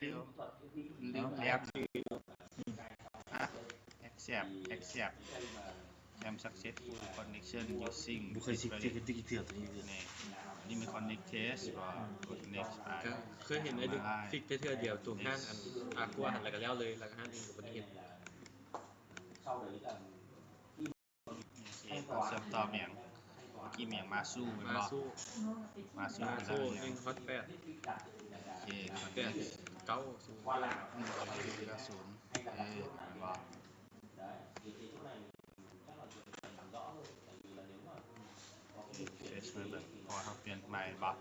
ลืมแอปaccept am successful connection using บุคลิกที่ติ๊กเถื่อนตัวนี้นี่มี connect test ว่ากด next ไปเคยเห็นไอ้ดึกฟิกเทื่อเดียวถูกห้างอันอากลัวหันแล้วก็แล้วเลยแล้วก็ห้างเองกับประเทศเชื่อมต่อเมียงเมื่อกี้เมียงมาสู้มันบอกมาสู้1 ฮอต 8โอเค 8 9 0บอกเฟซมาแบบพอเขาเปลี่ยนใหม่บอก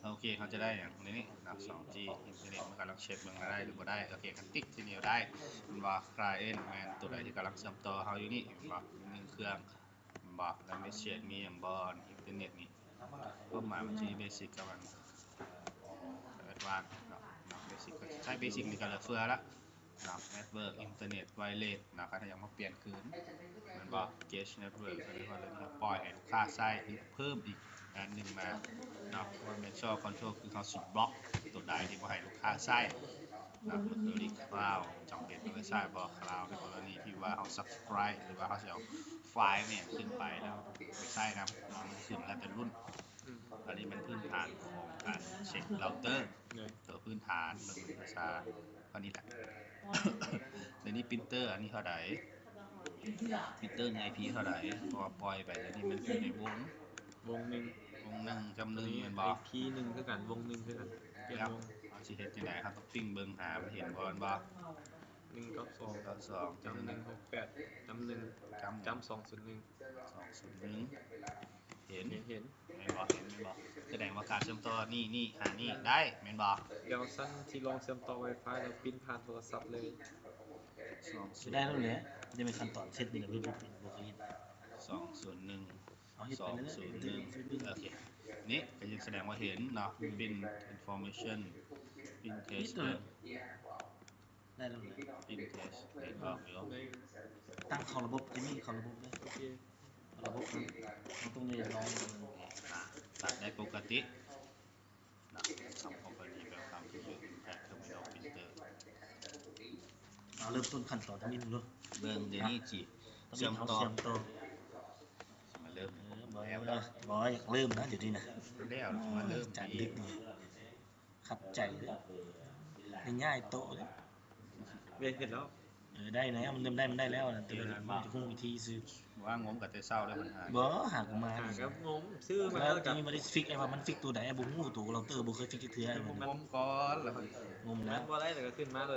โอเคเขาจะได้อย่างนี้นับ 2G อินเทอร์เน็ตมันกำลังเช็คเมืองได้หรือไม่ได้โอเคกันติ๊กที่นิ้วได้มันบอกคลายเอ็นแมนตัวใดที่กำลังเชื่อมต่อเขาอยู่นี่บอกหนึ่งเครื่องบอกแล้วไม่เชียร์มีอย่างบอลอินเทอร์เน็ตนี่ก็หมายมันจะเบสิกกับมันแอดวานซ์เบสิกก็ใช้เบสิกนี่ก็เหลือเฟือละเน็ตเวิร์กอินเทอร์เน็ตไวเลสนะครับถ้ายังมาเปลี่ยนคืนมันบอกเกจเน็ตเวิร์กอะไรก็เลยปล่อยให้ลูกค้าใช้เพิ่มอีกอันหนึ่งมาว่าเมนชั่นคอนโทรลคือเขาสิบบล็อกตัวใดที่บ่ให้ลูกค้าใช้ก็คือรีคลาวจำเป็นต้องใช้บอกคลาวในกรณีที่ว่าเขา subscribe หรือว่าเขาจะเอาไฟล์เนี่ยขึ้นไปแล้วไม่ใช่นะมันขึ้นแล้วแต่รุ่นอันนี้มันพื้นฐานของการเช็คเราเตอร์ตัวพื้นฐานเป็นภาษาอันนี้แหละในนี้ปรินเตอร์อันนี้เท่าไหร่ปรินเตอร์ใน IP เท่าไหร่พอปล่อยไปแล้วนี่มันอยู่ในวงหนึ่งจำหนึ่งมันบอก IP 1คือกันวง1คือกันเปลี่ยนวงสิเฮ็ดจังได๋ครับต้องปิ้งเบิ่งหาเห็นบ่บ่192จำ168จำ1จำ201เห็นเห็นแม่นบ่แสดงว่าการเชื่อมต่อนี่หานี่ได้แม่นบ่เดี๋ยวสั้นที่ลองเชื่อมต่อ Wi-Fi แล้วปิ้นผ่านโทรศัพท์เลยได้แล้วแหละจะเป็นขั้นตอนเซตนี่ก็คือบุคลิก201โอเคนี่ก็จะแสดงว่าเห็นเนาะเป็น information เป็น test ได้แล้วแหละเป็น test เห็นบอกอยู่ตั้งเข้าระบบจะมีเข้าระบบเลยโอเคระบบมันต้องมีลองตัดได้ปกตินะทำ company แบบทำคือ impact terminal printer เริ่มต้นขั้นตอนตรงนี้ดูเบิ่งเดี๋ยวนี้จีเชื่อมต่อมาเริ่มบ่อยากเริ่มนะเดี๋ยวนี้นะแล้วมาเริ่มจัดดึกนี่ขัดใจเลยง่ายโตเลยเห็นแล้วได้นะมันเริ่มได้มันได้แล้วนะแต่มันจะคงวิธีซื้อว่างมกับแต่เศร้าแล้วปัญหาบ่หากมาครับงมซื้อมาแล้วทีนี้มันได้ฟิกไอ้ว่ามันฟิกตัวไหนบุ้งหูตัวเราเตอร์บุเคยฟิกเถื่อนงมก่อนแล้วงมนะบ่ได้แต่ก็ขึ้นมา